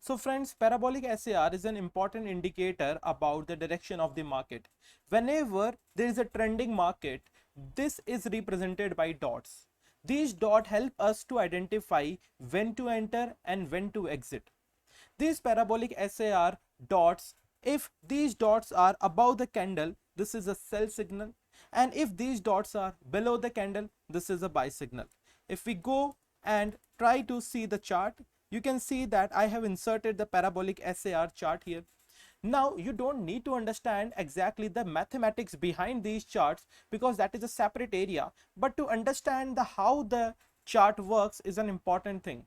So friends, parabolic SAR is an important indicator about the direction of the market. Whenever there is a trending market, this is represented by dots. These dots help us to identify when to enter and when to exit. These parabolic SAR dots, if these dots are above the candle, this is a sell signal, and if these dots are below the candle, this is a buy signal. If we go and try to see the chart, you can see that I have inserted the parabolic SAR chart here. Now you don't need to understand exactly the mathematics behind these charts because that is a separate area, but to understand the how the chart works is an important thing.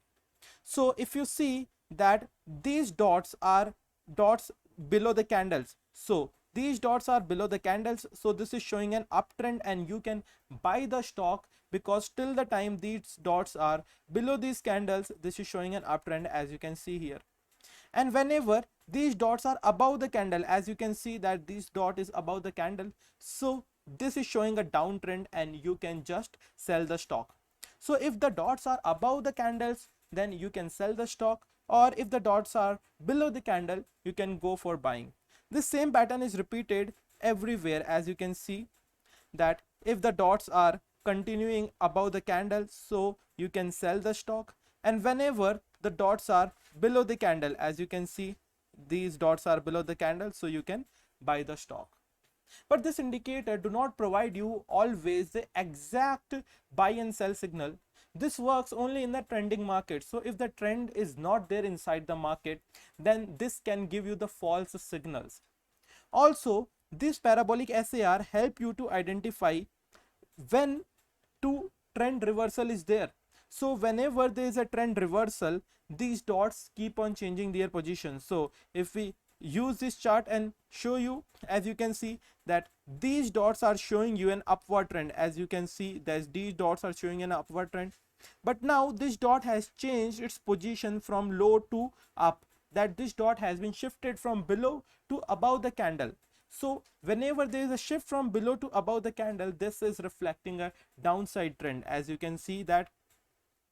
So if you see that these dots are dots below the candles, so these dots are below the candles, so this is showing an uptrend and you can buy the stock because till the time these dots are below these candles, this is showing an uptrend as you can see here. And whenever these dots are above the candle, as you can see that this dot is above the candle, so this is showing a downtrend and you can just sell the stock. So if the dots are above the candles, then you can sell the stock, or if the dots are below the candle, you can go for buying. This same pattern is repeated everywhere, as you can see that if the dots are continuing above the candle, so you can sell the stock, and whenever the dots are below the candle, as you can see these dots are below the candle, so you can buy the stock. But this indicator do not provide you always the exact buy and sell signal. This works only in the trending market. So if the trend is not there inside the market, then this can give you the false signals. Also, this parabolic SAR help you to identify when to trend reversal is there. So whenever there is a trend reversal, these dots keep on changing their position. So if we use this chart and show you, as you can see that these dots are showing you an upward trend. As you can see that these dots are showing an upward trend, but now this dot has changed its position from low to up, that this dot has been shifted from below to above the candle. So whenever there is a shift from below to above the candle, this is reflecting a downside trend. As you can see that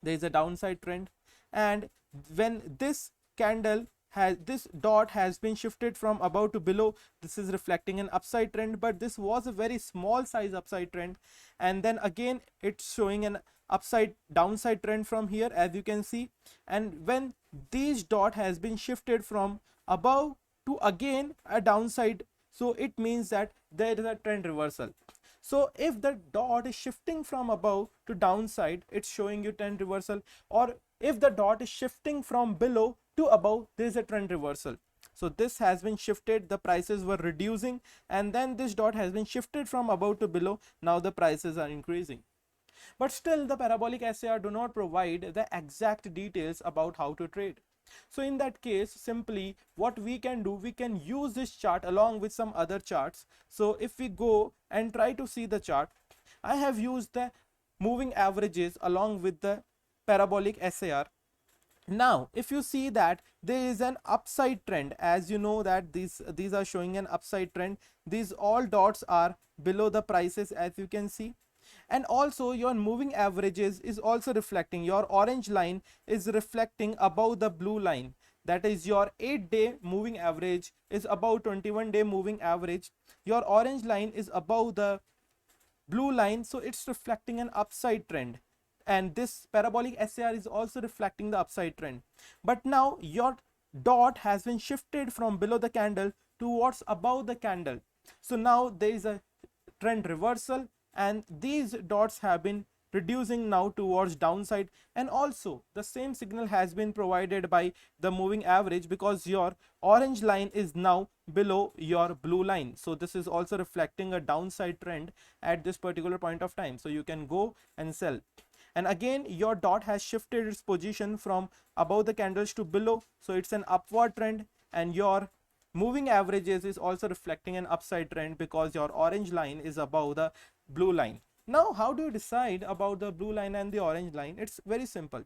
there is a downside trend, and when this candle has this dot has been shifted from above to below, this is reflecting an upside trend, but this was a very small size upside trend, and then again it's showing an upside downside trend from here, as you can see. And when this dot has been shifted from above to again a downside, so it means that there is a trend reversal. So if the dot is shifting from above to downside, it's showing you trend reversal, or if the dot is shifting from below to above, there is a trend reversal. So this has been shifted, the prices were reducing, and then this dot has been shifted from above to below, now the prices are increasing. But still the parabolic SAR do not provide the exact details about how to trade. So in that case, simply what we can do, we can use this chart along with some other charts. So if we go and try to see the chart, I have used the moving averages along with the parabolic SAR. Now if you see that there is an upside trend, as you know that these are showing an upside trend, these all dots are below the prices, as you can see. And also your moving averages is also reflecting, your orange line is reflecting above the blue line, that is your 8-day moving average is above 21-day moving average, your orange line is above the blue line, so it's reflecting an upside trend, and this parabolic SAR is also reflecting the upside trend. But now your dot has been shifted from below the candle towards above the candle, so now there is a trend reversal, and these dots have been reducing now towards downside, and also the same signal has been provided by the moving average because your orange line is now below your blue line, so this is also reflecting a downside trend at this particular point of time, so you can go and sell. And again your dot has shifted its position from above the candles to below, so it's an upward trend, and your moving averages is also reflecting an upside trend because your orange line is above the blue line. Now how do you decide about the blue line and the orange line? It's very simple.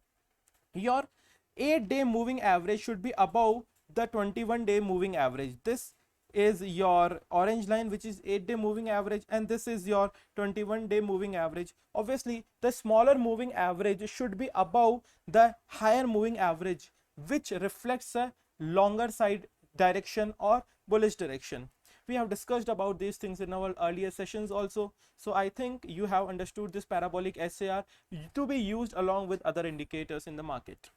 Your 8-day moving average should be above the 21-day moving average. This is your orange line, which is 8-day moving average, and this is your 21-day moving average. Obviously the smaller moving average should be above the higher moving average, which reflects a longer side direction or bullish direction. We have discussed about these things in our earlier sessions also. So I think you have understood this parabolic SAR to be used along with other indicators in the market.